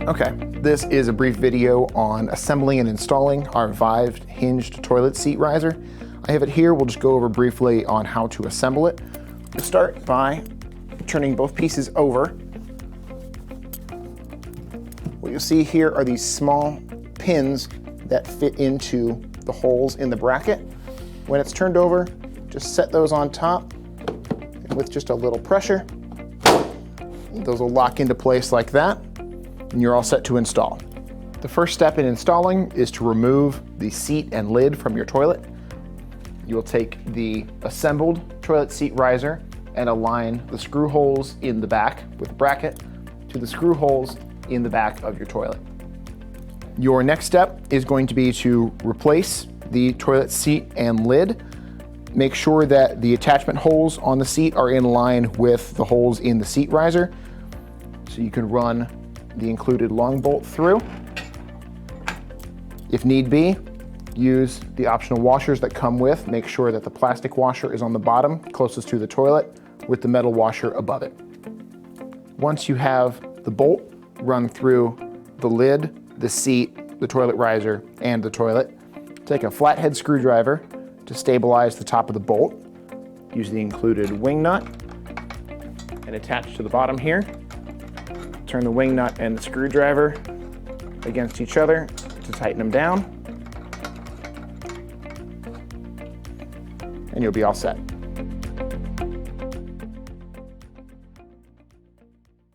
Okay, this is a brief video on assembling and installing our Vive Hinged Toilet Seat riser. I have it here. We'll just go over briefly on how to assemble it. We'll start by turning both pieces over. What you'll see here are these small pins that fit into the holes in the bracket. When it's turned over, just set those on top, and with just a little pressure, those will lock into place like that, and you're all set to install. The first step in installing is to remove the seat and lid from your toilet. You will take the assembled toilet seat riser and align the screw holes in the back with the bracket to the screw holes in the back of your toilet. Your next step is going to be to replace the toilet seat and lid. Make sure that the attachment holes on the seat are in line with the holes in the seat riser, so you can run the included long bolt through. If need be, use the optional washers that come with. Make sure that the plastic washer is on the bottom, closest to the toilet, with the metal washer above it. Once you have the bolt run through the lid, the seat, the toilet riser, and the toilet, take a flathead screwdriver to stabilize the top of the bolt. Use the included wing nut and attach to the bottom here. Turn the wing nut and the screwdriver against each other to tighten them down, and you'll be all set.